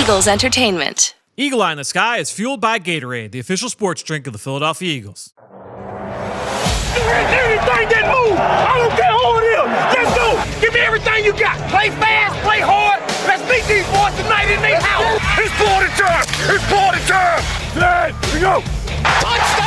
Eagles Entertainment. Eagle Eye in the Sky is fueled by Gatorade, the official sports drink of the Philadelphia Eagles. Anything that moves, I don't care who it is. Let's go. Give me everything you got. Play fast, play hard. Let's beat these boys tonight in their house. It's party time. It's party time. There we go. Touchdown!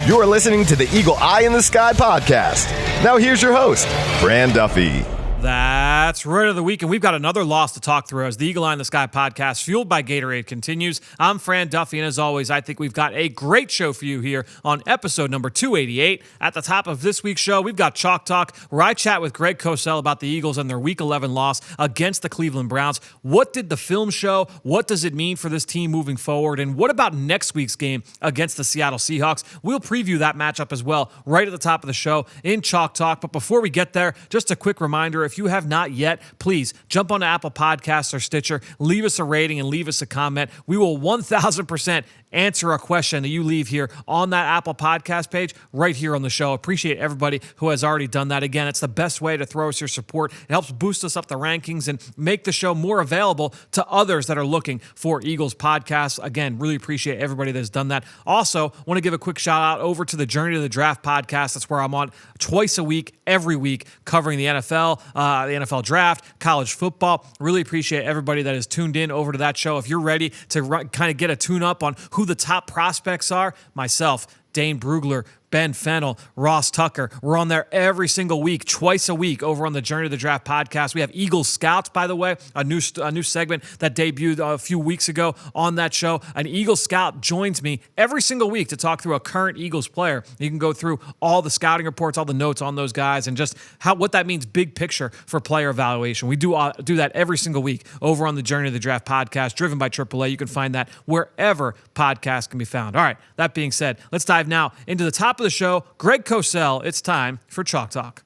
You're listening to the Eagle Eye in the Sky podcast. Now here's your host, Fran Duffy. That's right of the week, and we've got another loss to talk through as the Eagle Eye in the Sky podcast, fueled by Gatorade, continues. I'm Fran Duffy, and as always, I think we've got a great show for you here on episode number 288. At the top of this week's show, we've got Chalk Talk, where I chat with Greg Cosell about the Eagles and their Week 11 loss against the Cleveland Browns. What did the film show? What does it mean for this team moving forward? And what about next week's game against the Seattle Seahawks? We'll preview that matchup as well right at the top of the show in Chalk Talk. But before we get there, just a quick reminder, if you have not yet, please jump on Apple Podcasts or Stitcher, leave us a rating and leave us a comment. We will 1,000% answer a question that you leave here on that Apple Podcast page right here on the show. Appreciate everybody who has already done that. Again, it's the best way to throw us your support. It helps boost us up the rankings and make the show more available to others that are looking for Eagles podcasts. Again, really appreciate everybody that's done that. Also, want to give a quick shout out over to the Journey to the Draft podcast. That's where I'm on twice a week, every week, covering the NFL, the NFL draft, college football. Really appreciate everybody that has tuned in over to that show. If you're ready to kind of get a tune up on who the top prospects are, myself, Dane Brugler, Ben Fennell, Ross Tucker. We're on there every single week, twice a week over on the Journey to the Draft podcast. We have Eagles Scouts, by the way, a new segment that debuted a few weeks ago on that show. An Eagles Scout joins me every single week to talk through a current Eagles player. You can go through all the scouting reports, all the notes on those guys, and just what that means big picture for player evaluation. We do that every single week over on the Journey to the Draft podcast, driven by AAA. You can find that wherever podcasts can be found. All right, that being said, let's dive now into the top of the show. Greg Cosell, it's time for Chalk Talk.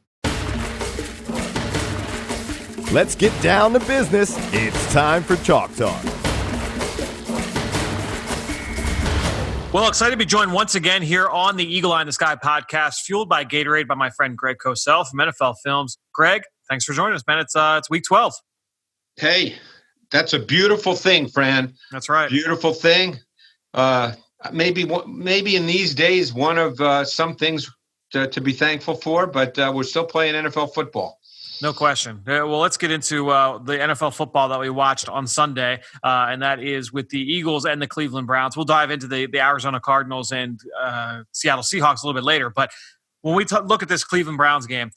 Let's get down to business. It's time for Chalk Talk. Well, excited to be joined once again here on the Eagle Eye in the Sky podcast, fueled by Gatorade by my friend Greg Cosell from NFL Films. Greg, thanks for joining us, man. It's week 12. Hey, that's a beautiful thing, Fran. That's right. Beautiful thing. Maybe in these days, one of some things to be thankful for, but we're still playing NFL football. No question. Well, let's get into the NFL football that we watched on Sunday, and that is with the Eagles and the Cleveland Browns. We'll dive into the Arizona Cardinals and Seattle Seahawks a little bit later. But when we look at this Cleveland Browns game,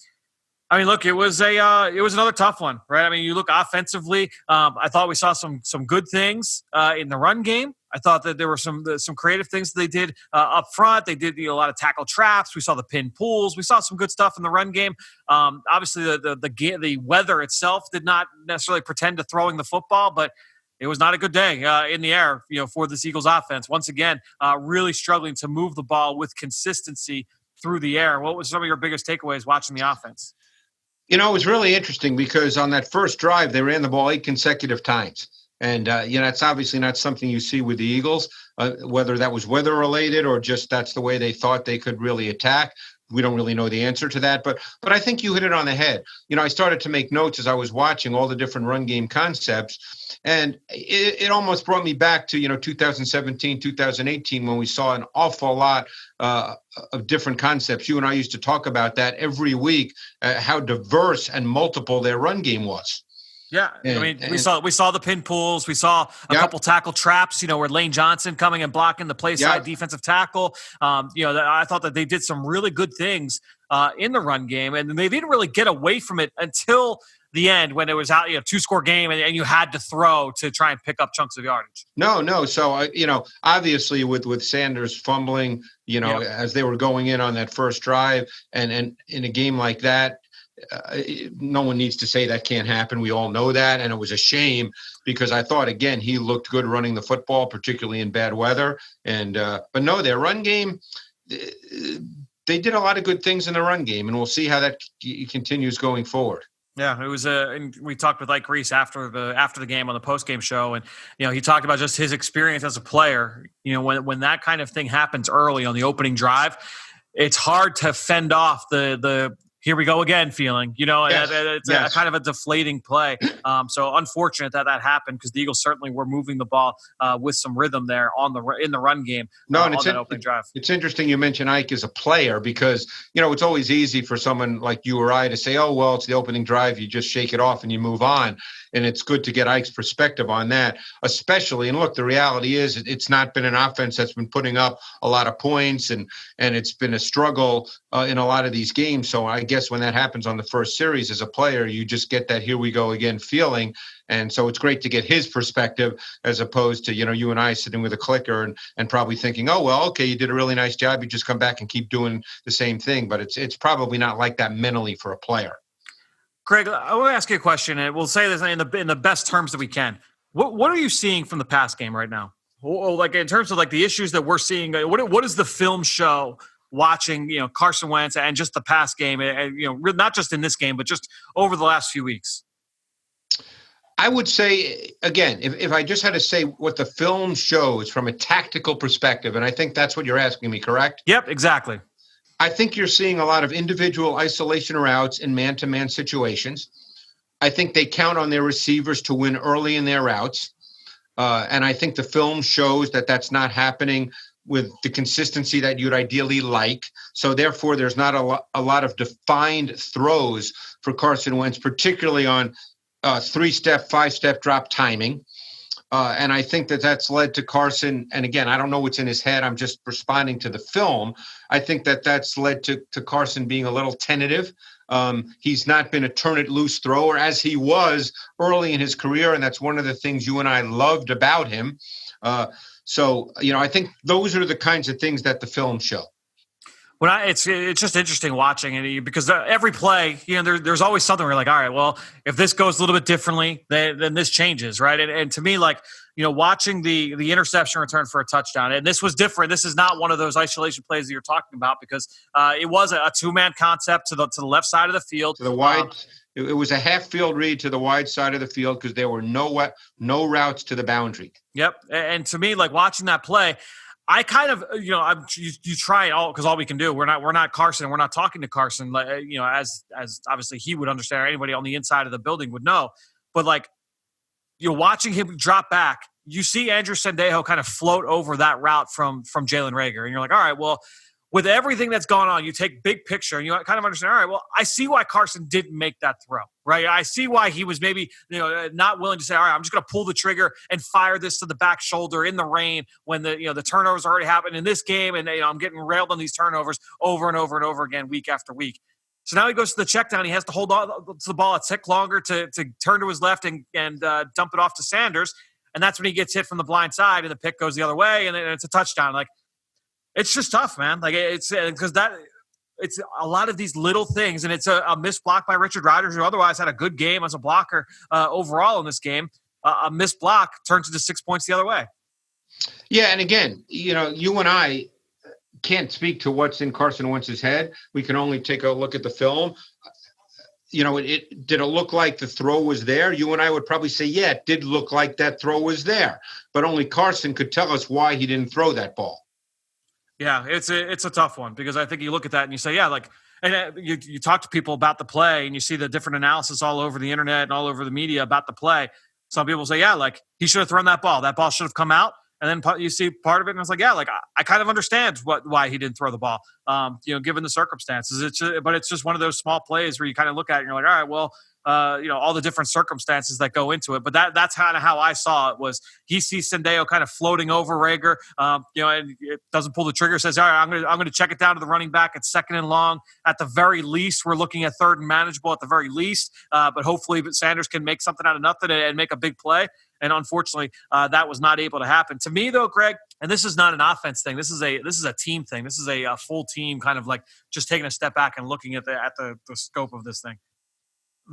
I mean, look, it was another tough one, right? I mean, you look offensively. I thought we saw some good things in the run game. I thought that there were some creative things that they did up front. They did a lot of tackle traps. We saw the pin pulls. We saw some good stuff in the run game. Obviously, the weather itself did not necessarily pretend to throwing the football, but it was not a good day in the air, for this Eagles offense. Once again, really struggling to move the ball with consistency through the air. What was some of your biggest takeaways watching the offense? It was really interesting because on that first drive, they ran the ball 8 consecutive times. And, it's obviously not something you see with the Eagles, whether that was weather related or just that's the way they thought they could really attack. We don't really know the answer to that. But I think you hit it on the head. I started to make notes as I was watching all the different run game concepts. And it almost brought me back to, 2017, 2018, when we saw an awful lot of different concepts. You and I used to talk about that every week, how diverse and multiple their run game was. Yeah, we saw the pin pulls. We saw a couple tackle traps, where Lane Johnson coming and blocking the play side defensive tackle. I thought that they did some really good things in the run game, and they didn't really get away from it until the end when it was out, 2-score game, and you had to throw to try and pick up chunks of yardage. No. So, obviously with Sanders fumbling, as they were going in on that first drive, and in a game like that, no one needs to say that can't happen. We all know that. And it was a shame because I thought, again, he looked good running the football, particularly in bad weather. And but no, their run game, they did a lot of good things in the run game, and we'll see how that continues going forward. Yeah, it was and we talked with Ike Reese after the game on the post-game show, and he talked about just his experience as a player. When that kind of thing happens early on the opening drive, it's hard to fend off the here we go again feeling, Yes. it's Yes. a kind of a deflating play. So unfortunate that happened because the Eagles certainly were moving the ball with some rhythm there in the run game No, and on that opening drive. it's interesting you mention Ike as a player because, it's always easy for someone like you or I to say, oh, well, it's the opening drive. You just shake it off and you move on. And it's good to get Ike's perspective on that, especially. And look, the reality is it's not been an offense that's been putting up a lot of points and it's been a struggle in a lot of these games. So I guess when that happens on the first series as a player, you just get that here we go again feeling. And so it's great to get his perspective as opposed to, you and I sitting with a clicker and probably thinking, oh, well, okay, you did a really nice job. You just come back and keep doing the same thing. But it's probably not like that mentally for a player. Greg, I want to ask you a question, and we'll say this in the best terms that we can. What are you seeing from the pass game right now? Like in terms of like the issues that we're seeing, what does the film show watching, Carson Wentz and just the pass game, and not just in this game, but just over the last few weeks? I would say, again, if I just had to say what the film shows from a tactical perspective, and I think that's what you're asking me, correct? Yep, exactly. I think you're seeing a lot of individual isolation routes in man-to-man situations. I think they count on their receivers to win early in their routes. And I think the film shows that that's not happening with the consistency that you'd ideally like. So therefore, there's not a lot of defined throws for Carson Wentz, particularly on 3-step, 5-step drop timing. And I think that's led to Carson. And again, I don't know what's in his head. I'm just responding to the film. I think that's led to Carson being a little tentative. He's not been a turn it loose thrower as he was early in his career. And that's one of the things you and I loved about him. So I think those are the kinds of things that the film show. It's just interesting watching it because every play, there's always something where you're like, all right, well, if this goes a little bit differently, then this changes, right? And to me, like, watching the interception return for a touchdown, and this was different. This is not one of those isolation plays that you're talking about because it was a two-man concept to the left side of the field. To the wide, it was a half field read to the wide side of the field because there were no routes to the boundary. Yep, and to me, like watching that play, I kind of, you try it all because all we can do. We're not Carson. We're not talking to Carson, like, as obviously he would understand, or anybody on the inside of the building would know. But like, you're watching him drop back. You see Andrew Sendejo kind of float over that route from Jalen Reagor, and you're like, all right, well, with everything that's gone on, you take big picture and you kind of understand, all right, well, I see why Carson didn't make that throw, right? I see why he was maybe, not willing to say, all right, I'm just going to pull the trigger and fire this to the back shoulder in the rain when the turnovers already happened in this game. And, I'm getting railed on these turnovers over and over and over again, week after week. So now he goes to the check down. He has to hold on to the ball a tick longer to turn to his left and dump it off to Sanders. And that's when he gets hit from the blind side and the pick goes the other way. And then it's a touchdown. Like, it's just tough, man. Like it's because it's a lot of these little things, and it's a missed block by Richard Rodgers, who otherwise had a good game as a blocker overall in this game. A missed block turns into 6 points the other way. Yeah, and again, you and I can't speak to what's in Carson Wentz's head. We can only take a look at the film. Did it look like the throw was there? You and I would probably say, yeah, it did look like that throw was there, but only Carson could tell us why he didn't throw that ball. Yeah, it's a tough one because I think you look at that and you say, yeah, like, and you talk to people about the play and you see the different analysis all over the internet and all over the media about the play. Some people say, yeah, like he should have thrown that ball. That ball should have come out. And then you see part of it and it's like, yeah, like I kind of understand why he didn't throw the ball, given the circumstances. But it's just one of those small plays where you kind of look at it and you're like, all right, well, all the different circumstances that go into it. But that's kind of how I saw it was he sees Sendejo kind of floating over Reagor, and it doesn't pull the trigger, says, all right, I'm going to check it down to the running back at 2nd and long. At the very least, we're looking at 3rd and manageable at the very least. But hopefully Sanders can make something out of nothing and make a big play. And unfortunately, that was not able to happen. To me, though, Greg, and this is not an offense thing. This is a team thing. This is a full team kind of like just taking a step back and looking at the scope of this thing.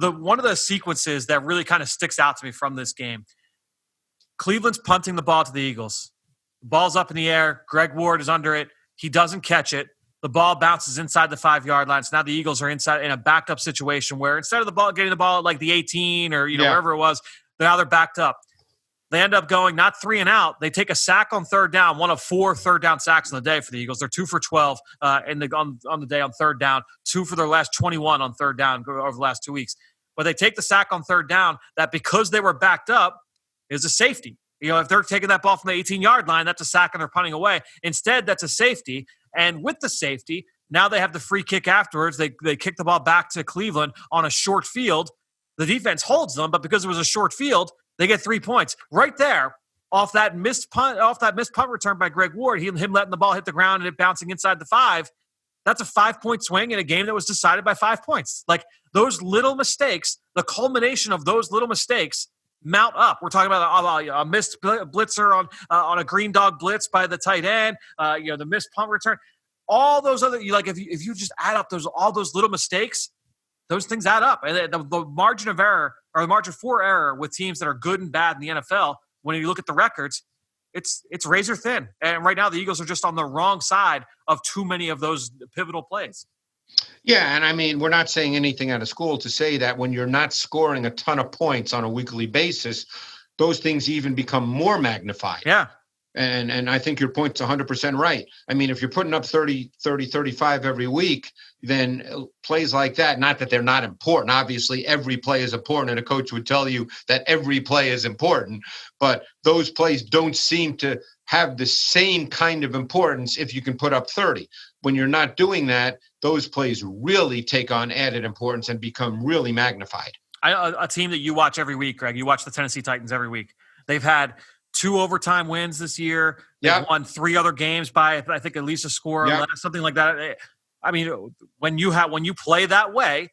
One of the sequences that really kind of sticks out to me from this game, Cleveland's punting the ball to the Eagles. The ball's up in the air. Greg Ward is under it. He doesn't catch it. The ball bounces inside the 5-yard line. So now the Eagles are inside in a backed up situation where instead of getting the ball at like the 18 or wherever it was, now they're backed up. They end up going not 3 and out. They take a sack on third down, one of 4 third down sacks on the day for the Eagles. They're 2 for 12 on the day on third down, 2 for their last 21 on third down over the last 2 weeks. But they take the sack on third down that because they were backed up is a safety. If they're taking that ball from the 18-yard line, that's a sack and they're punting away. Instead, that's a safety. And with the safety, now they have the free kick afterwards. They kick the ball back to Cleveland on a short field. The defense holds them, but because it was a short field, they get 3 points right there off that missed punt return by Greg Ward. Him letting the ball hit the ground and it bouncing inside the 5. That's a 5-point swing in a game that was decided by 5 points. Like those little mistakes, the culmination of those little mistakes mount up. We're talking about a missed blitzer on a green dog blitz by the tight end. The missed punt return. All those other if you just add up all those little mistakes, those things add up. And the margin of error or the margin for error with teams that are good and bad in the NFL, when you look at the records, it's razor thin. And right now the Eagles are just on the wrong side of too many of those pivotal plays. Yeah, and I mean, we're not saying anything out of school to say that when you're not scoring a ton of points on a weekly basis, those things even become more magnified. Yeah. And I think your point's 100% right. I mean, if you're putting up 30, 35 every week, then plays like that, not that they're not important. Obviously, every play is important, and a coach would tell you that every play is important. But those plays don't seem to have the same kind of importance if you can put up 30. When you're not doing that, those plays really take on added importance and become really magnified. A team that you watch every week, Greg, you watch the Tennessee Titans every week. They've had 2 overtime wins this year. They've won 3 other games by, I think, at least a score or less, something like that. I mean, when you play that way,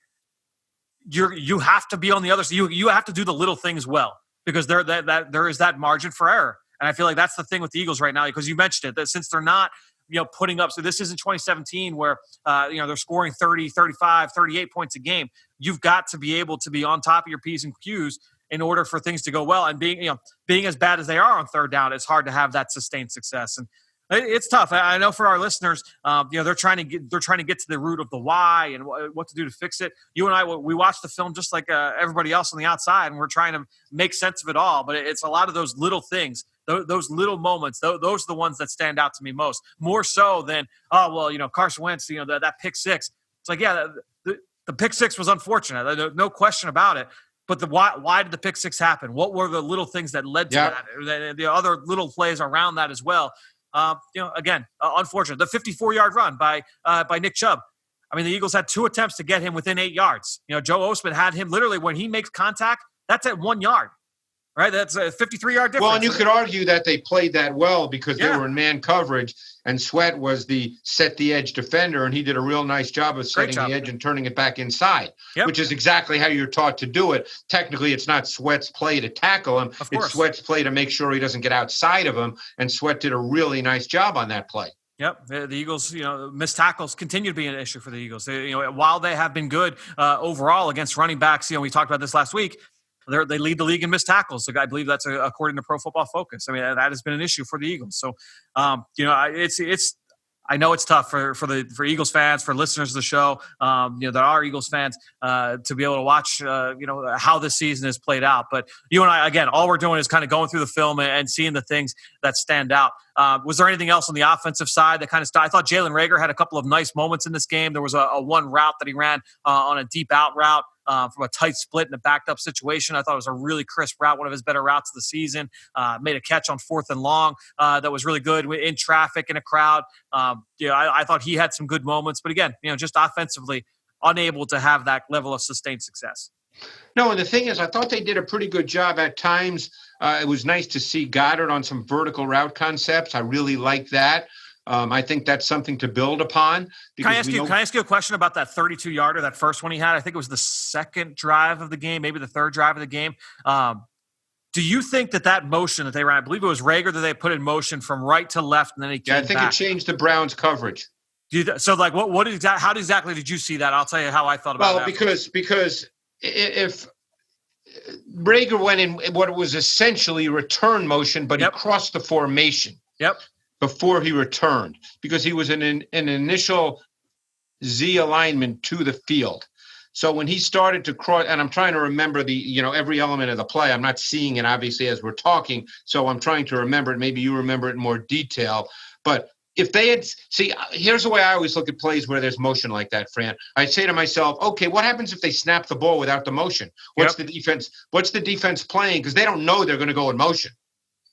you have to be on the other side. You have to do the little things well because there is that margin for error. And I feel like that's the thing with the Eagles right now, because you mentioned it, that since they're not, putting up, so this isn't 2017 where, they're scoring 30, 35, 38 points a game. You've got to be able to be on top of your P's and Q's in order for things to go well. And being as bad as they are on third down, it's hard to have that sustained success. And it's tough. I know for our listeners, they're trying to get to the root of the why and what to do to fix it. You and I, we watched the film just like everybody else on the outside, and we're trying to make sense of it all. But it's a lot of those little things, those little moments. Those are the ones that stand out to me most, more so than Carson Wentz. That pick six. It's like, yeah, the pick six was unfortunate. No question about it. But why did the pick six happen? What were the little things that led to that? The other little plays around that as well. Again, unfortunate. The 54-yard run by Nick Chubb. I mean, the Eagles had 2 attempts to get him within 8 yards. Joe Osman had him literally when he makes contact, that's at 1 yard. Right? That's a 53-yard difference. Well, and you could argue that they played that well because they were in man coverage, and Sweat was the set-the-edge defender, and he did a real nice job of setting the edge and turning it back inside, which is exactly how you're taught to do it. Technically, it's not Sweat's play to tackle him. It's Sweat's play to make sure he doesn't get outside of him, and Sweat did a really nice job on that play. Yep, the Eagles, missed tackles continue to be an issue for the Eagles. While they have been good overall against running backs, we talked about this last week. They lead the league in missed tackles. So I believe that's according to Pro Football Focus. I mean, that has been an issue for the Eagles. So, it's I know it's tough for Eagles fans, for listeners of the show, that are Eagles fans, to be able to watch, how this season has played out. But you and I, again, all we're doing is kind of going through the film and seeing the things that stand out. Was there anything else on the offensive side that kind of I thought Jalen Reagor had a couple of nice moments in this game. There was a one route that he ran on a deep out route. From a tight split in a backed up situation. I thought it was a really crisp route, one of his better routes of the season. Made a catch on 4th and long that was really good in traffic in a crowd. I thought he had some good moments, but again, just offensively unable to have that level of sustained success. No, and the thing is, I thought they did a pretty good job at times. It was nice to see Goddard on some vertical route concepts. I really like that. I think that's something to build upon. Can I ask you a question about that 32-yarder, that first one he had? I think it was the second drive of the game, maybe the third drive of the game. Do you think that motion that they ran, I believe it was Reagor that they put in motion from right to left, and then he came back? I think it changed the Browns' coverage. How exactly did you see that? I'll tell you how I thought about that. Well, because if Reagor went in what was essentially return motion, but he crossed the formation. Yep. Before he returned, because he was in an initial Z alignment to the field. So when he started to cross, and I'm trying to remember every element of the play. I'm not seeing it obviously as we're talking, so I'm trying to remember it. Maybe you remember it in more detail. But if they had, here's the way I always look at plays where there's motion like that, Fran. I say to myself, okay, what happens if they snap the ball without the motion? What's the defense? What's the defense playing? Because they don't know they're going to go in motion.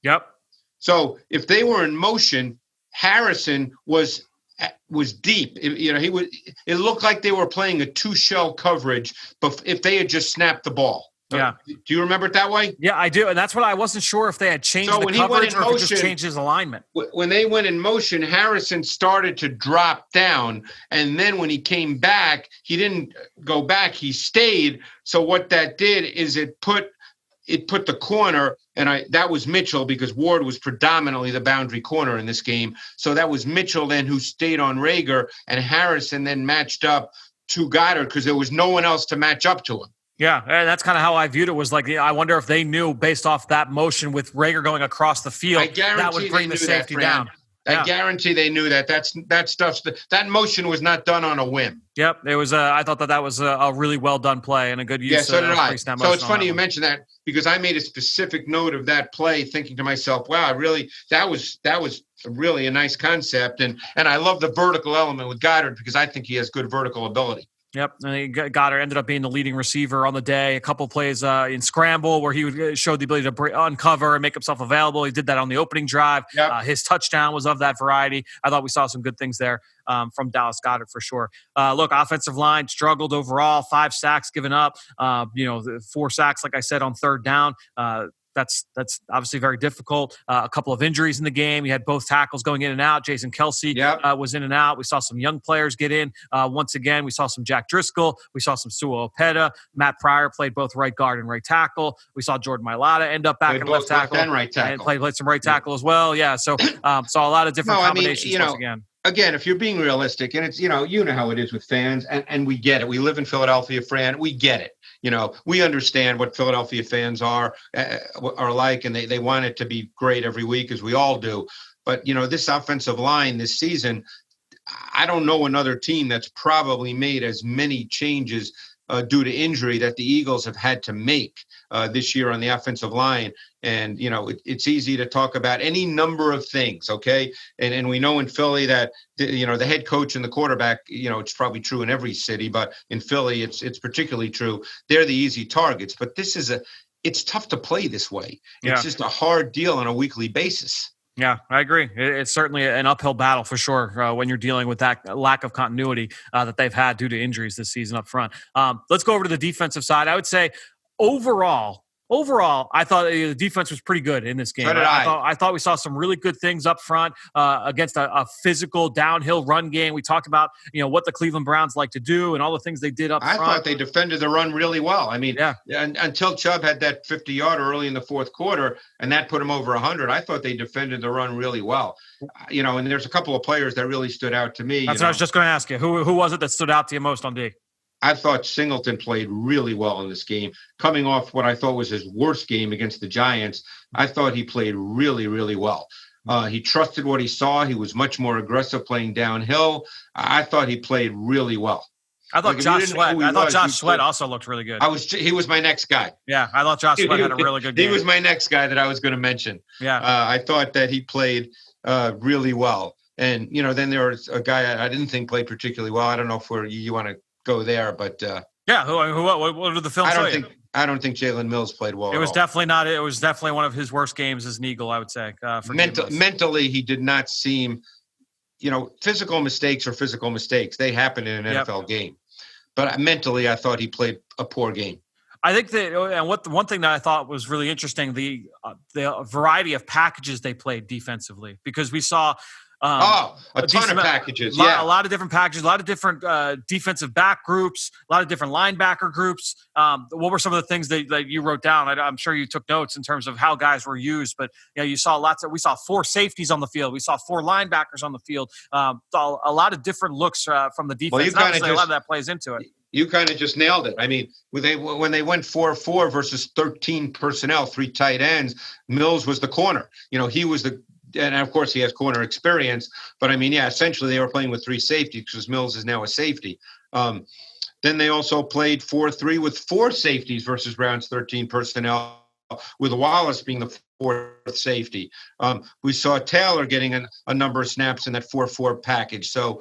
Yep. So if they were in motion, Harrison was deep. It looked like they were playing a 2-shell coverage, but if they had just snapped the ball. Yeah. Do you remember it that way? Yeah, I do. And that's what I wasn't sure if they had changed the coverage or if it just changed his alignment. When they went in motion, Harrison started to drop down. And then when he came back, he didn't go back. He stayed. So what that did is it put the corner, and that was Mitchell, because Ward was predominantly the boundary corner in this game. So that was Mitchell then who stayed on Reagor, and Harrison then matched up to Goddard because there was no one else to match up to him. Yeah, and that's kind of how I viewed it. Was like, I wonder if they knew based off that motion with Reagor going across the field, that would bring the safety down. I guarantee they knew that. That motion was not done on a whim. Yep, it was. I thought that was a really well done play and a good use. Yeah, so did I. So it's funny you mentioned that, because I made a specific note of that play, thinking to myself, "Wow, that was really a nice concept." And I love the vertical element with Goddard, because I think he has good vertical ability. Yep, and Goddard ended up being the leading receiver on the day. A couple plays in scramble where he showed the ability to uncover and make himself available. He did that on the opening drive. Yep. His touchdown was of that variety. I thought we saw some good things there from Dallas Goedert for sure. Look, offensive line struggled overall. 5 sacks given up. 4 sacks, like I said, on third down. That's obviously very difficult. A couple of injuries in the game. You had both tackles going in and out. Jason Kelsey was in and out. We saw some young players get in. Once again, we saw some Jack Driscoll. We saw some Sua Opeta. Matt Pryor played both right guard and right tackle. We saw Jordan Mailata end up back in left tackle. And right tackle. And played some right tackle as well. Yeah, so saw a lot of different combinations once again. Again, if you're being realistic, and it's, you know how it is with fans, and we get it. We live in Philadelphia, Fran. We get it. We understand what Philadelphia fans are like, and they want it to be great every week, as we all do. But, this offensive line this season, I don't know another team that's probably made as many changes due to injury that the Eagles have had to make this year on the offensive line. And, it's easy to talk about any number of things, okay? And we know in Philly that, the head coach and the quarterback, it's probably true in every city, but in Philly, it's particularly true. They're the easy targets. But it's tough to play this way. It's just a hard deal on a weekly basis. Yeah, I agree. It's certainly an uphill battle for sure when you're dealing with that lack of continuity that they've had due to injuries this season up front. Let's go over to the defensive side. I would say overall, I thought the defense was pretty good in this game. So did I thought we saw some really good things up front against a physical downhill run game. We talked about what the Cleveland Browns like to do and all the things they did up front. I thought they defended the run really well. I mean, until Chubb had that 50-yarder early in the fourth quarter, and that put him over 100, I thought they defended the run really well. And there's a couple of players that really stood out to me. That's what I was just going to ask you. Who was it that stood out to you most on D? I thought Singleton played really well in this game. Coming off what I thought was his worst game against the Giants, I thought he played really, really well. He trusted what he saw. He was much more aggressive playing downhill. I thought he played really well. I thought Josh Sweat also looked really good. He was my next guy. Yeah, I thought Josh Sweat had a really good game. He was my next guy that I was going to mention. Yeah. I thought that he played really well. And, then there was a guy I didn't think played particularly well. I don't know if you want to go there, but what did the film show you? I don't think Jalen Mills played well. It was definitely not. It was definitely one of his worst games as an Eagle, I would say. Mentally, he did not seem. Physical mistakes are physical mistakes. They happen in an NFL game. But mentally, I thought he played a poor game. I think that, and one thing that I thought was really interesting, the variety of packages they played defensively, because we saw. A ton of packages. A lot of different packages, a lot of different defensive back groups, a lot of different linebacker groups. What were some of the things that you wrote down? I'm sure you took notes in terms of how guys were used, but you saw we saw 4 safeties on the field. We saw 4 linebackers on the field. A lot of different looks from the defense. Well, a lot of that plays into it. You kind of just nailed it. I mean, when they went 4-4 versus 13 personnel, 3 tight ends, Mills was the corner. He was and of course he has corner experience, but I mean, essentially they were playing with 3 safeties because Mills is now a safety. Then they also played 4-3 with 4 safeties versus Brown's 13 personnel, with Wallace being the 4th safety. We saw Taylor getting a number of snaps in that 4-4 package. So,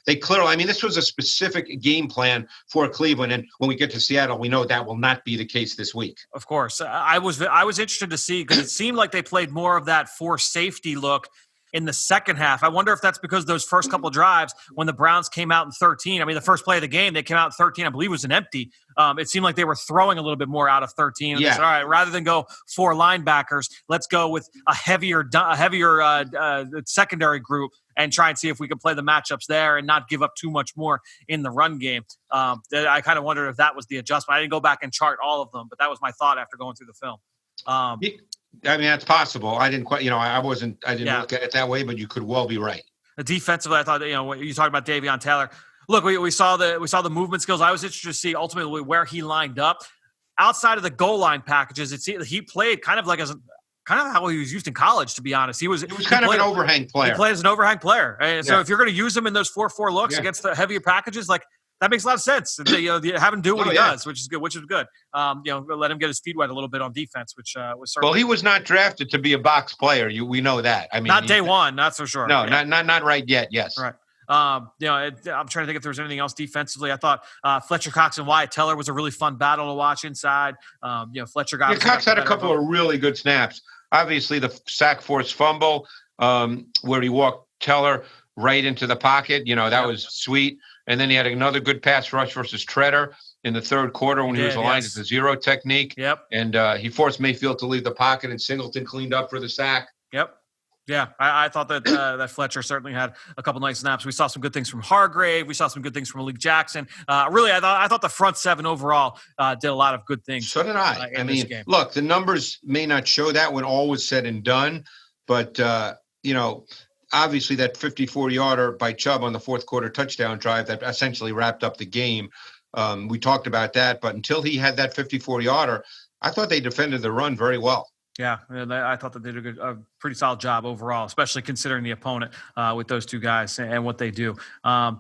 they clearly, I mean, this was a specific game plan for Cleveland. And when we get to Seattle, we know that will not be the case this week. Of course. I was interested to see, because it seemed like they played more of that 4 safety look in the second half. I wonder if that's because those first couple drives when the Browns came out in 13, I mean, the first play of the game, they came out in 13, I believe it was an empty. It seemed like they were throwing a little bit more out of 13. And they said, all right, rather than go 4 linebackers, let's go with a heavier secondary group and try and see if we can play the matchups there and not give up too much more in the run game. I kind of wondered if that was the adjustment. I didn't go back and chart all of them, but that was my thought after going through the film. I mean, that's possible. I didn't quite, I didn't look at it that way, but you could well be right. Defensively, I thought, you talked about Davion Taylor. Look, we saw the movement skills. I was interested to see ultimately where he lined up. Outside of the goal line packages, he played kind of how he was used in college, to be honest. He was kind of an overhang player. He played as an overhang player. And so if you're going to use him in those 4-4 looks against the heavier packages, like, that makes a lot of sense. Have him do what he does, which is good. Let him get his feet wet a little bit on defense, which was certainly. Well, he was not drafted to be a box player. We know that. I mean, not day one, that's for sure. No, not right yet. Yes. Right. I'm trying to think if there was anything else defensively. I thought Fletcher Cox and Wyatt Teller was a really fun battle to watch inside. Fletcher got. Cox had a couple of really good snaps. Obviously, the sack force fumble where he walked Teller right into the pocket. That was sweet. And then he had another good pass rush versus Treader in the third quarter when he was aligned at the zero technique. Yep. And he forced Mayfield to leave the pocket, and Singleton cleaned up for the sack. Yep. Yeah, I thought that that Fletcher certainly had a couple nice snaps. We saw some good things from Hargrave. We saw some good things from Malik Jackson. Really, I thought the front seven overall did a lot of good things. So did I. I mean, look, the numbers may not show that when all was said and done, but obviously that 54-yarder by Chubb on the fourth quarter touchdown drive that essentially wrapped up the game. We talked about that, but until he had that 54-yarder, I thought they defended the run very well. Yeah, I thought that they did a pretty solid job overall, especially considering the opponent with those two guys and what they do.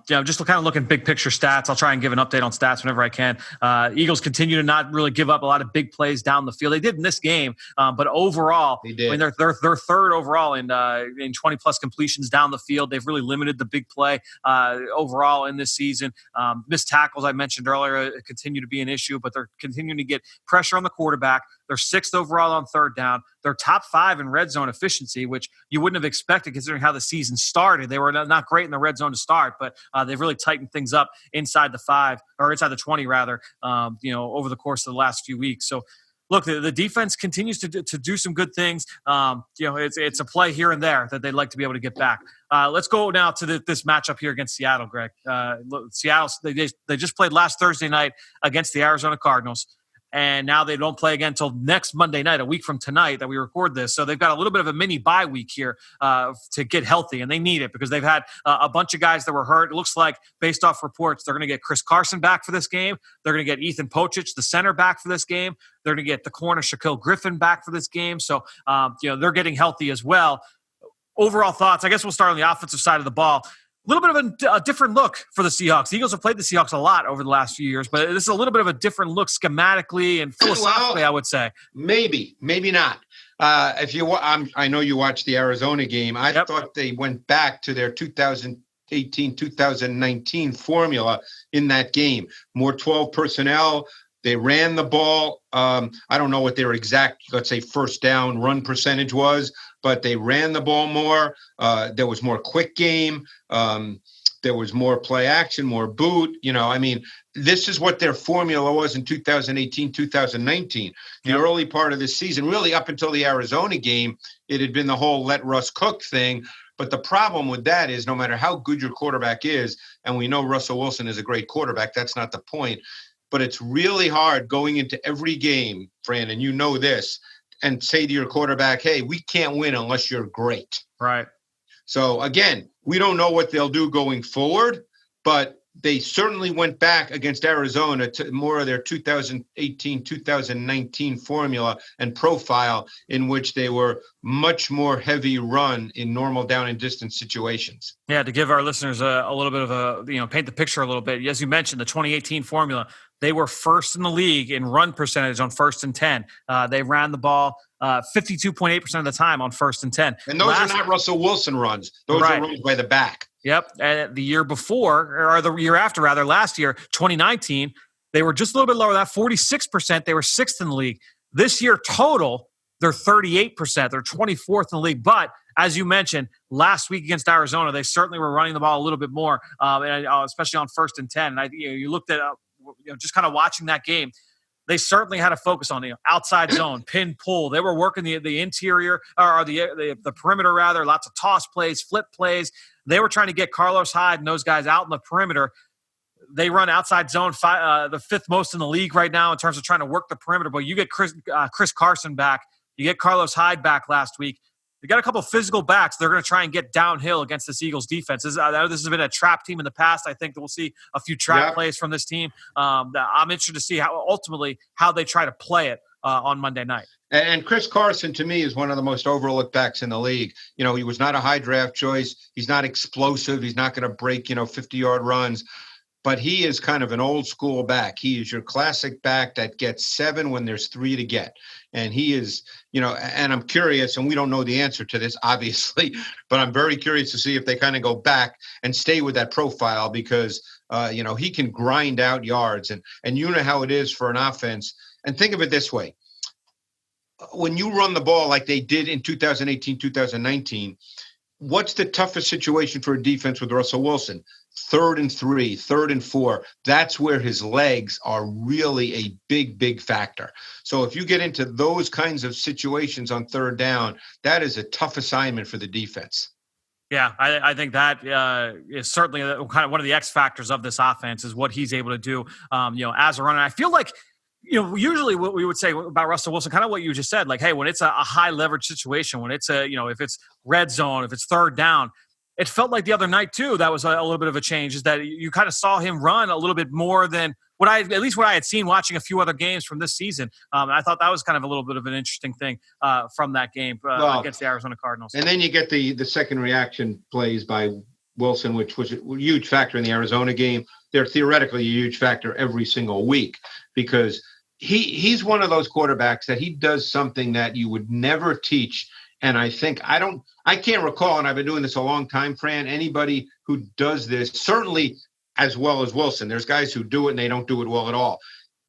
Just kind of looking big picture stats. I'll try and give an update on stats whenever I can. Eagles continue to not really give up a lot of big plays down the field. They did in this game, but overall, they did. I mean, they're third overall in 20 plus completions down the field. They've really limited the big play overall in this season. Missed tackles I mentioned earlier continue to be an issue, but they're continuing to get pressure on the quarterback. They're 6th overall on third down. They're top 5 in red zone efficiency, which you wouldn't have expected considering how the season started. They were not great in the red zone to start, but they've really tightened things up inside the 5 or inside the 20 rather, over the course of the last few weeks. So look, the defense continues to do some good things. It's a play here and there that they'd like to be able to get back. Let's go now to this matchup here against Seattle, Greg. Seattle, they just played last Thursday night against the Arizona Cardinals. And now they don't play again until next Monday night, a week from tonight that we record this. So they've got a little bit of a mini bye week here to get healthy, and they need it because they've had a bunch of guys that were hurt. It looks like, based off reports, they're going to get Chris Carson back for this game. They're going to get Ethan Pocic, the center, back for this game. They're going to get the corner Shaquille Griffin back for this game. So, they're getting healthy as well. Overall thoughts, I guess we'll start on the offensive side of the ball. A little bit of a different look for the Seahawks. The Eagles have played the Seahawks a lot over the last few years, but this is a little bit of a different look schematically and philosophically, I would say. Maybe not. I know you watched the Arizona game. I thought they went back to their 2018-2019 formula in that game. More 12 personnel. They ran the ball. I don't know what their exact, let's say, first down run percentage was, but they ran the ball more. There was more quick game. There was more play action, more boot. This is what their formula was in 2018, 2019. The early part of this season, really up until the Arizona game, it had been the whole let Russ cook thing. But the problem with that is no matter how good your quarterback is, and we know Russell Wilson is a great quarterback, that's not the point. But it's really hard going into every game, Fran, and you know this, and say to your quarterback, hey, we can't win unless you're great. Right. So, again, we don't know what they'll do going forward, but they certainly went back against Arizona to more of their 2018-2019 formula and profile, in which they were much more heavy run in normal down and distance situations. Yeah, to give our listeners a little bit of paint the picture a little bit. As you mentioned, the 2018 formula, they were first in the league in run percentage on 1st and 10. They ran the ball 52.8% of the time on 1st and 10. And those are not Russell Wilson runs. Those are runs by the back. Yep. And the year before, or the year after, rather, last year, 2019, they were just a little bit lower than that, 46%. They were 6th in the league. This year total, they're 38%. They're 24th in the league. But as you mentioned, last week against Arizona, they certainly were running the ball a little bit more, especially on 1st and 10. And you looked at just kind of watching that game. They certainly had a focus on the outside zone, pin pull. They were working the interior, or the perimeter rather. Lots of toss plays, flip plays. They were trying to get Carlos Hyde and those guys out in the perimeter. They run outside zone, the 5th most in the league right now in terms of trying to work the perimeter. But you get Chris Carson back. You get Carlos Hyde back last week. You got a couple of physical backs. They're going to try and get downhill against this Eagles defense. This has been a trap team in the past. I think that we'll see a few trap plays from this team. I'm interested to see how they try to play it on Monday night. And Chris Carson, to me, is one of the most overlooked backs in the league. He was not a high draft choice. He's not explosive. He's not going to break, 50-yard runs. But he is kind of an old school back. He is your classic back that gets 7 when there's 3 to get. And he is, and I'm curious, and we don't know the answer to this, obviously, but I'm very curious to see if they kind of go back and stay with that profile, because, he can grind out yards. And you know how it is for an offense. And think of it this way. When you run the ball like they did in 2018, 2019, what's the toughest situation for a defense with Russell Wilson? 3rd and 3, 3rd and 4. That's where his legs are really a big, big factor. So if you get into those kinds of situations on 3rd down, that is a tough assignment for the defense. Yeah, I think that is certainly kind of one of the X factors of this offense, is what he's able to do, as a runner. I feel like, usually what we would say about Russell Wilson, kind of what you just said, like, hey, when it's a high leverage situation, when it's if it's red zone, if it's 3rd down, it felt like the other night too, that was a little bit of a change, is that you kind of saw him run a little bit more than what I had seen watching a few other games from this season. I thought that was kind of a little bit of an interesting thing from that game against the Arizona Cardinals. And then you get the second reaction plays by Wilson, which was a huge factor in the Arizona game. They're theoretically a huge factor every single week, because he's one of those quarterbacks that he does something that you would never teach. And I think I can't recall, and I've been doing this a long time, Fran, anybody who does this, certainly as well as Wilson. There's guys who do it and they don't do it well at all.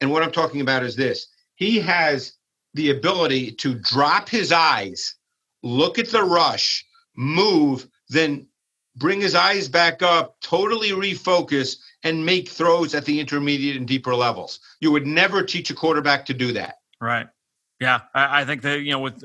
And what I'm talking about is this. He has the ability to drop his eyes, look at the rush, move, then bring his eyes back up, totally refocus, and make throws at the intermediate and deeper levels. You would never teach a quarterback to do that. Right. Yeah, I think that,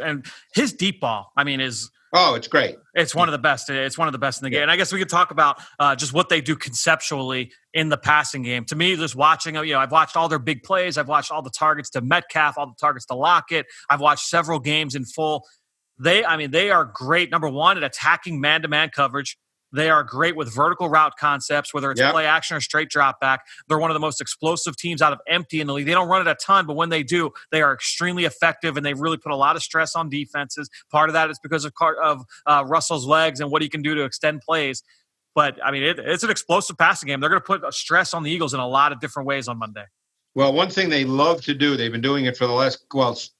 and his deep ball, is it's great. It's one of the best. It's one of the best in the game. And I guess we could talk about just what they do conceptually in the passing game. To me, just watching, I've watched all their big plays. I've watched all the targets to Metcalf, all the targets to Lockett. I've watched several games in full. They are great. Number one, at attacking man-to-man coverage. They are great with vertical route concepts, whether it's play action or straight drop back. They're one of the most explosive teams out of empty in the league. They don't run it a ton, but when they do, they are extremely effective, and they really put a lot of stress on defenses. Part of that is because of Russell's legs and what he can do to extend plays. But, it's an explosive passing game. They're going to put a stress on the Eagles in a lot of different ways on Monday. Well, one thing they love to do, they've been doing it for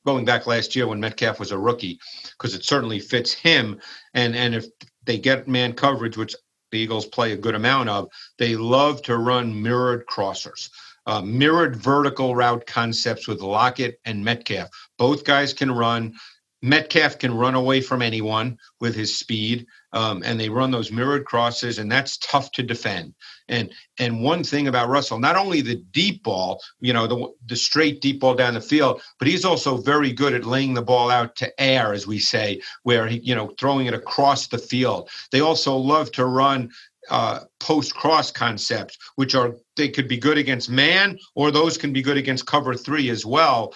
going back last year when Metcalf was a rookie, because it certainly fits him. And if they get man coverage, which the Eagles play a good amount of, they love to run mirrored crossers, mirrored vertical route concepts with Lockett and Metcalf. Both guys can run. Metcalf can run away from anyone with his speed, and they run those mirrored crosses, and that's tough to defend. And one thing about Russell, not only the deep ball, the straight deep ball down the field, but he's also very good at laying the ball out to air, as we say, where he, throwing it across the field. They also love to run post-cross concepts, they could be good against man, or those can be good against cover 3 as well,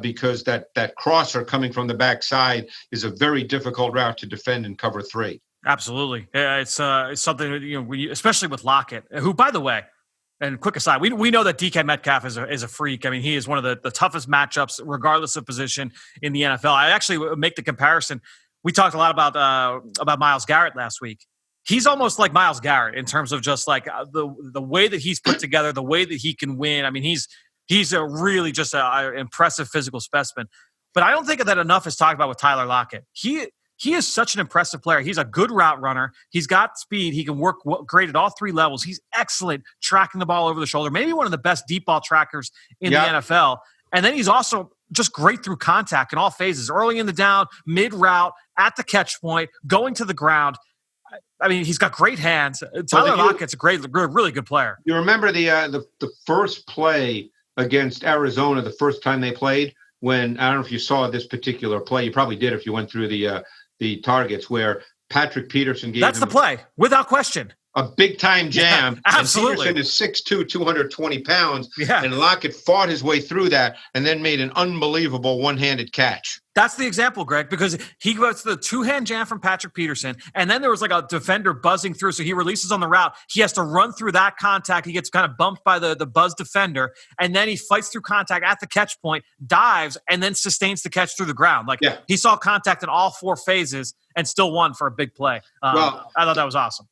because that crosser coming from the backside is a very difficult route to defend in cover 3. Absolutely. It's something, especially with Lockett, who, by the way, And quick aside, we know that DK Metcalf is a freak. I mean, he is one of the toughest matchups, regardless of position in the NFL. I actually make the comparison. We talked a lot about Myles Garrett last week. He's almost like Myles Garrett in terms of just like the way that he's put together, the way that he can win. I mean, he's a really just an impressive physical specimen. But I don't think that enough is talked about with Tyler Lockett. He is such an impressive player. He's a good route runner. He's got speed. He can work great at all three levels. He's excellent tracking the ball over the shoulder. Maybe one of the best deep ball trackers in the NFL. And then he's also just great through contact in all phases, early in the down, mid route, at the catch point, going to the ground. I mean, he's got great hands. Tyler Lockett's a really good player. You remember the first play against Arizona, the first time they played, when, I don't know if you saw this particular play. You probably did if you went through the targets, where Patrick Peterson gave That's the play, without question. A big-time jam. Yeah, absolutely. And Peterson is 6'2", 220 pounds. Yeah. And Lockett fought his way through that and then made an unbelievable one-handed catch. That's the example, Greg, because he goes to the two-hand jam from Patrick Peterson, and then there was like a defender buzzing through, so he releases on the route. He has to run through that contact. He gets kind of bumped by the buzz defender, and then he fights through contact at the catch point, dives, and then sustains the catch through the ground. He saw contact in all four phases and still won for a big play. I thought that was awesome.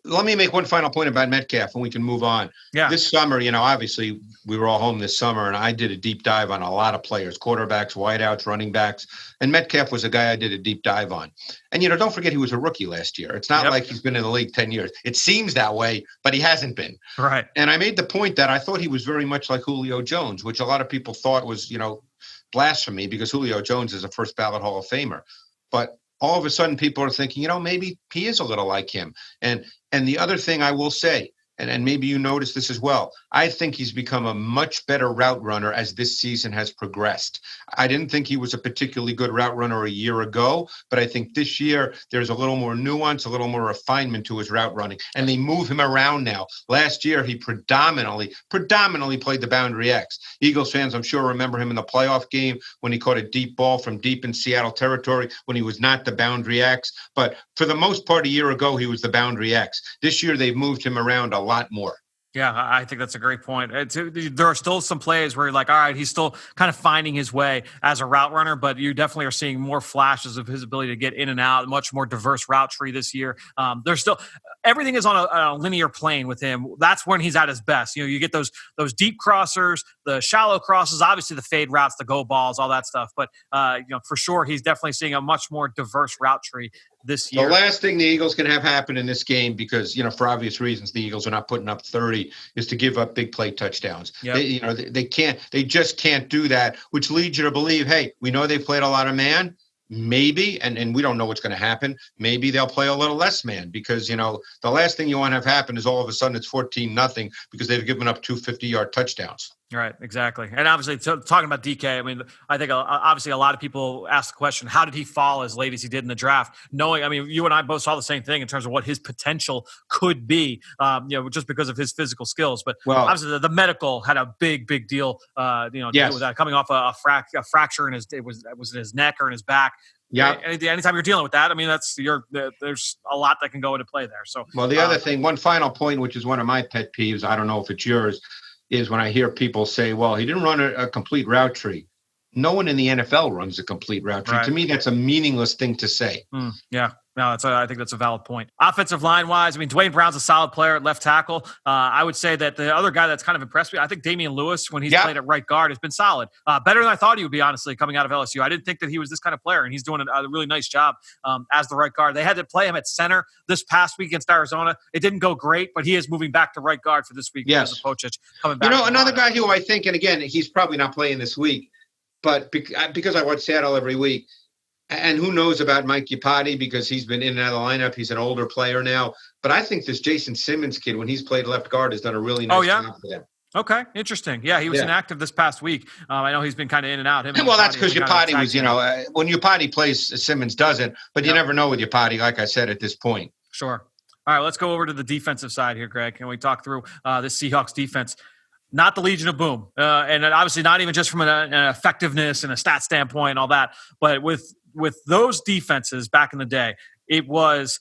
Let me make one final point about Metcalf, and we can move on. Yeah. This summer, obviously we were all home this summer, and I did a deep dive on a lot of players, quarterbacks, wideouts, running backs, and Metcalf was a guy I did a deep dive on. And, don't forget he was a rookie last year. It's not like he's been in the league 10 years. It seems that way, but he hasn't been. Right. And I made the point that I thought he was very much like Julio Jones, which a lot of people thought was, blasphemy, because Julio Jones is a first ballot Hall of Famer. But all of a sudden people are thinking, maybe he is a little like him. And the other thing I will say, and maybe you noticed this as well, I think he's become a much better route runner as this season has progressed. I didn't think he was a particularly good route runner a year ago, but I think this year there's a little more nuance, a little more refinement to his route running, and they move him around now. Last year, he predominantly played the boundary X. Eagles fans, I'm sure, remember him in the playoff game when he caught a deep ball from deep in Seattle territory when he was not the boundary X. But for the most part, a year ago, he was the boundary X. This year, they've moved him around a lot more. Yeah, I think that's a great point. There are still some plays where you're like, all right, he's still kind of finding his way as a route runner, but you definitely are seeing more flashes of his ability to get in and out, much more diverse route tree this year. There's still everything is on a linear plane with him. That's when he's at his best. You get those deep crossers, the shallow crosses, obviously the fade routes, the go balls, all that stuff. But for sure, he's definitely seeing a much more diverse route tree this year. The last thing the Eagles can have happen in this game, because for obvious reasons the Eagles are not putting up 30, is to give up big play touchdowns. Yep. They just can't do that, which leads you to believe, hey, we know they've played a lot of man. Maybe, and we don't know what's going to happen, maybe they'll play a little less man, because, the last thing you want to have happen is all of a sudden it's 14-0 because they've given up 2 50-yard touchdowns. Right, exactly. And obviously, talking about DK, I mean, I think obviously a lot of people ask the question, how did he fall as late as he did in the draft? Knowing, I mean, you and I both saw the same thing in terms of what his potential could be, just because of his physical skills. But obviously, the medical had a big deal, to do with that, coming off a fracture in it was in his neck or in his back. Yeah. Anytime you're dealing with that, I mean, there's a lot that can go into play there. So, the other thing, one final point, which is one of my pet peeves, I don't know if it's yours, is when I hear people say, well, he didn't run a complete route tree. No one in the NFL runs a complete route tree. Right. To me, that's a meaningless thing to say. Yeah. No, I think that's a valid point. Offensive line-wise, I mean, Dwayne Brown's a solid player at left tackle. I would say that the other guy that's kind of impressed me, I think Damian Lewis, when he's played at right guard, has been solid. Better than I thought he would be, honestly, coming out of LSU. I didn't think that he was this kind of player, and he's doing a really nice job as the right guard. They had to play him at center this past week against Arizona. It didn't go great, but he is moving back to right guard for this week. Yes. Pocic coming back. Another guy who I think, and again, he's probably not playing this week, but because I watch Seattle every week, and who knows about Mike Iupati, because he's been in and out of the lineup. He's an older player now. But I think this Jason Simmons kid, when he's played left guard, has done a really nice job for them. Okay, interesting. Yeah, he was inactive this past week. I know he's been kind of in and out. Well, that's because Iupati was, when Iupati plays, Simmons doesn't. But you never know with Iupati, like I said, at this point. Sure. All right, let's go over to the defensive side here, Greg. Can we talk through this Seahawks defense? Not the Legion of Boom. And obviously not even just from an effectiveness and a stat standpoint and all that, but with those defenses back in the day, it was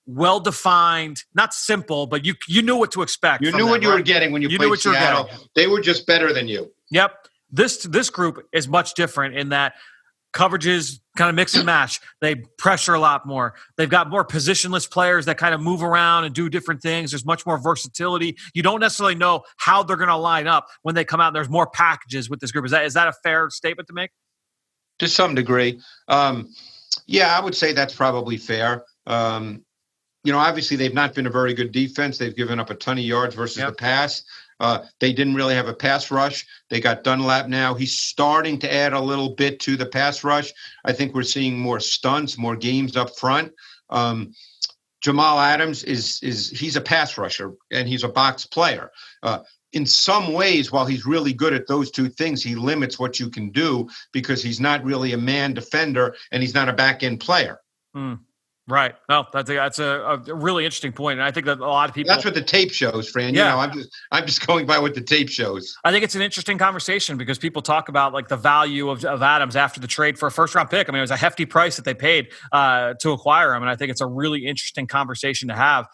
well-defined, not simple, but you knew what to expect. You knew what you were getting when you played Seattle. They were just better than you. Yep. This group is much different in that coverages kind of mix and match. They pressure a lot more. They've got more positionless players that kind of move around and do different things. There's much more versatility. You don't necessarily know how they're going to line up when they come out. There's more packages with this group. Is that a fair statement to make? To some degree. Yeah, I would say that's probably fair. Obviously they've not been a very good defense. They've given up a ton of yards versus the pass. They didn't really have a pass rush. They got Dunlap now. He's starting to add a little bit to the pass rush. I think we're seeing more stunts, more games up front. Jamal Adams he's a pass rusher and he's a box player. In some ways, while he's really good at those two things, he limits what you can do because he's not really a man defender and he's not a back end player. Right. No, that's a really interesting point. And I think that a lot of people. That's what the tape shows, Fran. Yeah. I'm just going by what the tape shows. I think it's an interesting conversation because people talk about like the value of Adams after the trade for a first round pick. I mean, it was a hefty price that they paid to acquire him. And I think it's a really interesting conversation to have.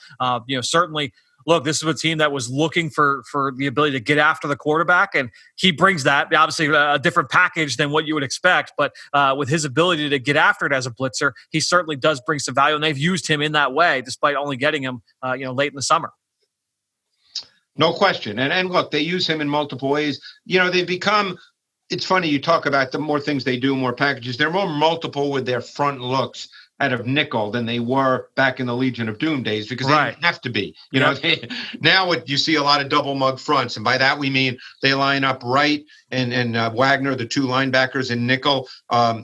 Certainly. Look, this is a team that was looking for the ability to get after the quarterback, and he brings that. Obviously, a different package than what you would expect, but with his ability to get after it as a blitzer, he certainly does bring some value, and they've used him in that way, despite only getting him, late in the summer. No question. And look, they use him in multiple ways. They've become. It's funny you talk about the more things they do, more packages. They're more multiple with their front looks out of nickel than they were back in the Legion of Doom days because they didn't have to be. Now you see a lot of double mug fronts, and by that we mean they line up right and Wagner, the two linebackers in nickel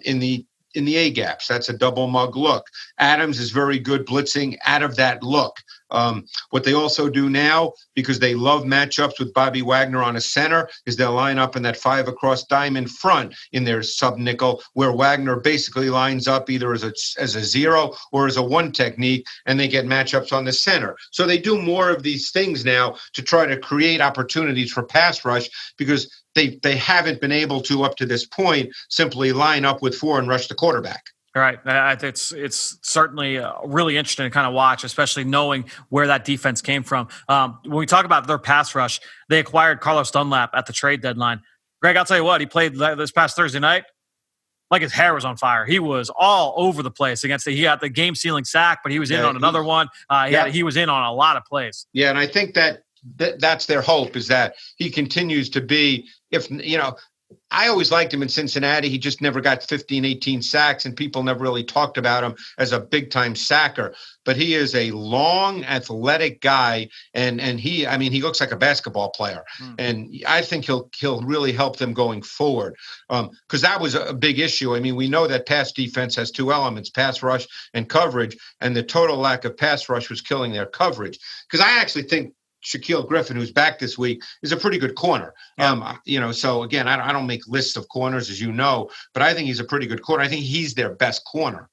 in the A gaps. That's a double mug look. Adams is very good blitzing out of that look. What they also do now, because they love matchups with Bobby Wagner on a center, is they'll line up in that 5 across diamond front in their sub nickel, where Wagner basically lines up either as a 0 or as a 1 technique, and they get matchups on the center. So they do more of these things now to try to create opportunities for pass rush because they haven't been able to up to this point simply line up with 4 and rush the quarterback. All right. It's certainly really interesting to kind of watch, especially knowing where that defense came from. When we talk about their pass rush, they acquired Carlos Dunlap at the trade deadline. Greg, I'll tell you what, he played this past Thursday night like his hair was on fire. He was all over the place he got the game-sealing sack, but he was in on another one. He was in on a lot of plays. Yeah, and I think that's their hope is that he continues to be, I always liked him in Cincinnati. He just never got 15, 18 sacks, and people never really talked about him as a big-time sacker. But he is a long, athletic guy, and he looks like a basketball player. And I think he'll really help them going forward because that was a big issue. I mean, we know that pass defense has 2 elements, pass rush and coverage, and the total lack of pass rush was killing their coverage. Because I actually think Shaquille Griffin, who's back this week, is a pretty good corner. So again, I don't make lists of corners, as you know, but I think he's a pretty good corner. I think he's their best corner.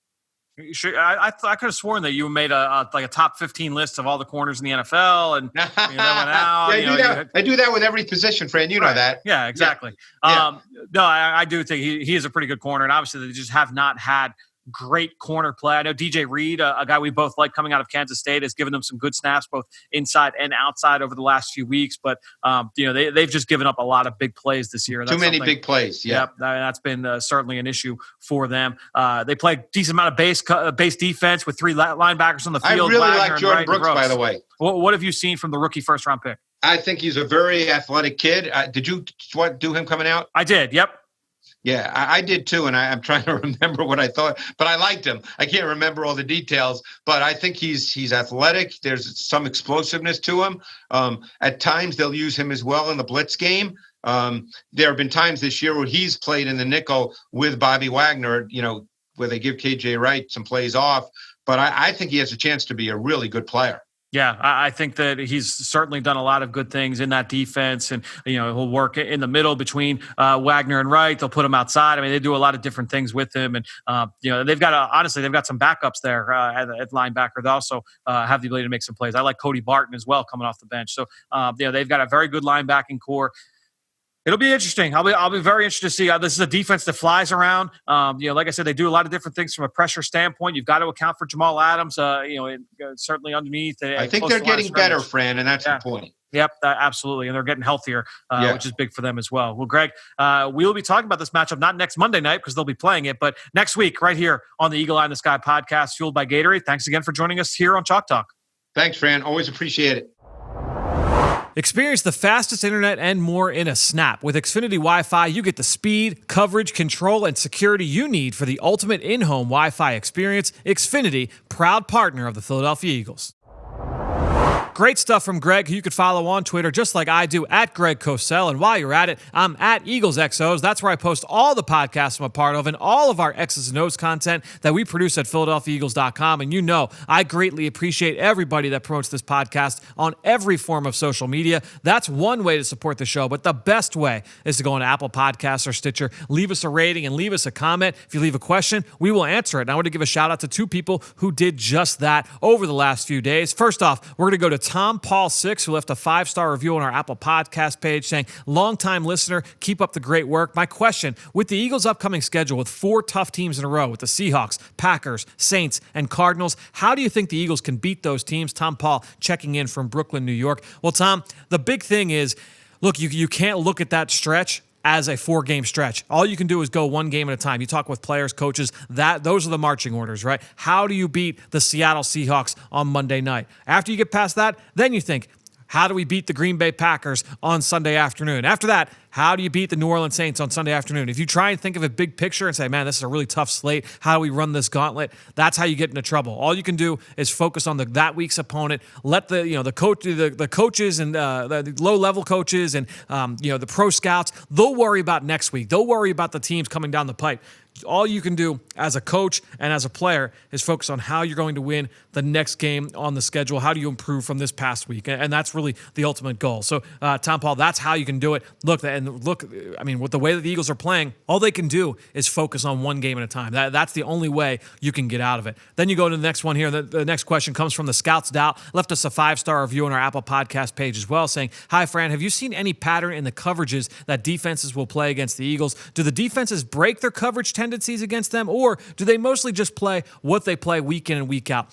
I could have sworn that you made a top 15 list of all the corners in the NFL, and that went out. I do that with every position, Fran. You know that. Yeah, exactly. No, I do think he is a pretty good corner, and obviously they just have not had great corner play. I know DJ Reed, a guy we both like coming out of Kansas State, has given them some good snaps both inside and outside over the last few weeks. But they've just given up a lot of big plays this year. Too many big plays. Yeah, that's been certainly an issue for them. They play a decent amount of base defense with 3 linebackers on the field. I really like Jordan Brooks, by the way. What have you seen from the rookie first round pick? I think he's a very athletic kid. Did you do him coming out? I did. Yep. Yeah, I did too, and I'm trying to remember what I thought, but I liked him. I can't remember all the details, but I think he's athletic. There's some explosiveness to him. At times, they'll use him as well in the blitz game. There have been times this year where he's played in the nickel with Bobby Wagner, where they give KJ Wright some plays off, but I think he has a chance to be a really good player. Yeah, I think that he's certainly done a lot of good things in that defense, and he'll work in the middle between Wagner and Wright. They'll put him outside. I mean, they do a lot of different things with him, and they've got some backups there at linebacker. They also have the ability to make some plays. I like Cody Barton as well coming off the bench. So they've got a very good linebacking core. It'll be interesting. I'll be very interested to see. This is a defense that flies around. Like I said, they do a lot of different things from a pressure standpoint. You've got to account for Jamal Adams. Certainly underneath. I think they're getting better, Fran, and that's the point. Yep, absolutely. And they're getting healthier, which is big for them as well. Well, Greg, we will be talking about this matchup not next Monday night because they'll be playing it, but next week right here on the Eagle Eye in the Sky podcast, fueled by Gatorade. Thanks again for joining us here on Chalk Talk. Thanks, Fran. Always appreciate it. Experience the fastest internet and more in a snap. With Xfinity Wi-Fi, you get the speed, coverage, control, and security you need for the ultimate in-home Wi-Fi experience. Xfinity, proud partner of the Philadelphia Eagles. Great stuff from Greg, who you could follow on Twitter just like I do, at Greg Cosell. And while you're at it, I'm at Eagles XOs. That's where I post all the podcasts I'm a part of and all of our X's and O's content that we produce at PhiladelphiaEagles.com. And you know, I greatly appreciate everybody that promotes this podcast on every form of social media. That's one way to support the show, but the best way is to go on Apple Podcasts or Stitcher, leave us a rating and leave us a comment. If you leave a question, we will answer it. And I want to give a shout out to two people who did just that over the last few days. First off, we're going to go to Tom Paul 6, who left a 5-star review on our Apple Podcast page saying, longtime listener, keep up the great work. My question, with the Eagles' upcoming schedule with 4 tough teams in a row with the Seahawks, Packers, Saints, and Cardinals, how do you think the Eagles can beat those teams? Tom Paul checking in from Brooklyn, New York. Well, Tom, the big thing is, look, you can't look at that stretch as a 4-game stretch. All you can do is go one game at a time. You talk with players, coaches, those are the marching orders, right? How do you beat the Seattle Seahawks on Monday night? After you get past that, then you think, how do we beat the Green Bay Packers on Sunday afternoon? After that, how do you beat the New Orleans Saints on Sunday afternoon? If you try and think of a big picture and say, man, this is a really tough slate, how do we run this gauntlet? That's how you get into trouble. All you can do is focus on that week's opponent. Let the coaches and the low-level coaches and the pro scouts, they'll worry about next week. They'll worry about the teams coming down the pipe. All you can do as a coach and as a player is focus on how you're going to win the next game on the schedule. How do you improve from this past week? And that's really the ultimate goal. So, Tom Paul, that's how you can do it. Look, I mean, with the way that the Eagles are playing, all they can do is focus on one game at a time. That's the only way you can get out of it. Then you go to the next one here. The next question comes from the Scouts Doubt. Left us a 5-star review on our Apple Podcast page as well, saying, hi, Fran, have you seen any pattern in the coverages that defenses will play against the Eagles? Do the defenses break their coverage tendencies against them, or do they mostly just play what they play week in and week out?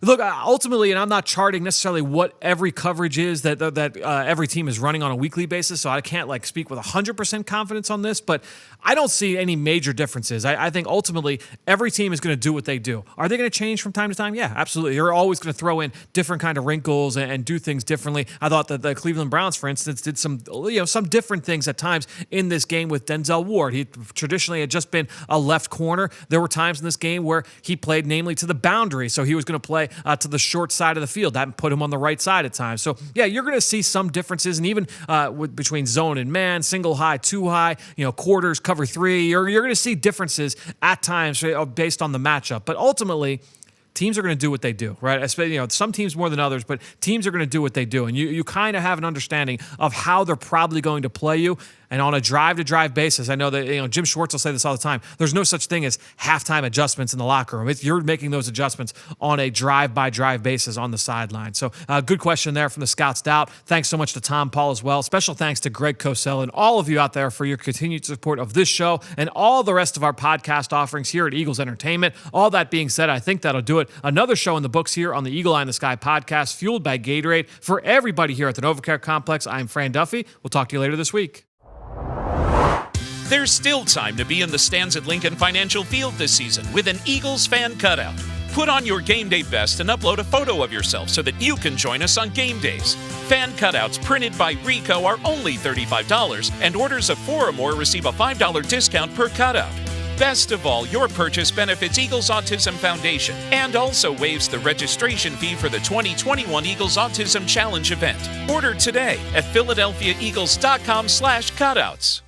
Look, ultimately, and I'm not charting necessarily what every coverage is that every team is running on a weekly basis, so I can't speak with 100% confidence on this, but I don't see any major differences. I think ultimately every team is going to do what they do. Are they going to change from time to time? Yeah, absolutely. You're always going to throw in different kind of wrinkles and do things differently. I thought that the Cleveland Browns, for instance, did some different things at times in this game with Denzel Ward. He traditionally had just been a left corner. There were times in this game where he played namely to the boundary, so he was going to play to the short side of the field. That put him on the right side at times. So, yeah, you're going to see some differences, and even between zone and man, single high, two high, quarters, cover 3. You're going to see differences at times based on the matchup. But ultimately, teams are going to do what they do, right? Some teams more than others, but teams are going to do what they do. And you kind of have an understanding of how they're probably going to play you. And on a drive-to-drive basis, I know that Jim Schwartz will say this all the time, there's no such thing as halftime adjustments in the locker room. You're making those adjustments on a drive-by-drive basis on the sideline. So good question there from the Scouts Doubt. Thanks so much to Tom Paul as well. Special thanks to Greg Cosell and all of you out there for your continued support of this show and all the rest of our podcast offerings here at Eagles Entertainment. All that being said, I think that'll do it. Another show in the books here on the Eagle Eye in the Sky podcast, fueled by Gatorade. For everybody here at the NovaCare Complex, I'm Fran Duffy. We'll talk to you later this week. There's still time to be in the stands at Lincoln Financial Field this season with an Eagles fan cutout. Put on your game day best and upload a photo of yourself so that you can join us on game days. Fan cutouts printed by Rico are only $35, and orders of 4 or more receive a $5 discount per cutout. Best of all, your purchase benefits Eagles Autism Foundation and also waives the registration fee for the 2021 Eagles Autism Challenge event. Order today at PhiladelphiaEagles.com/cutouts.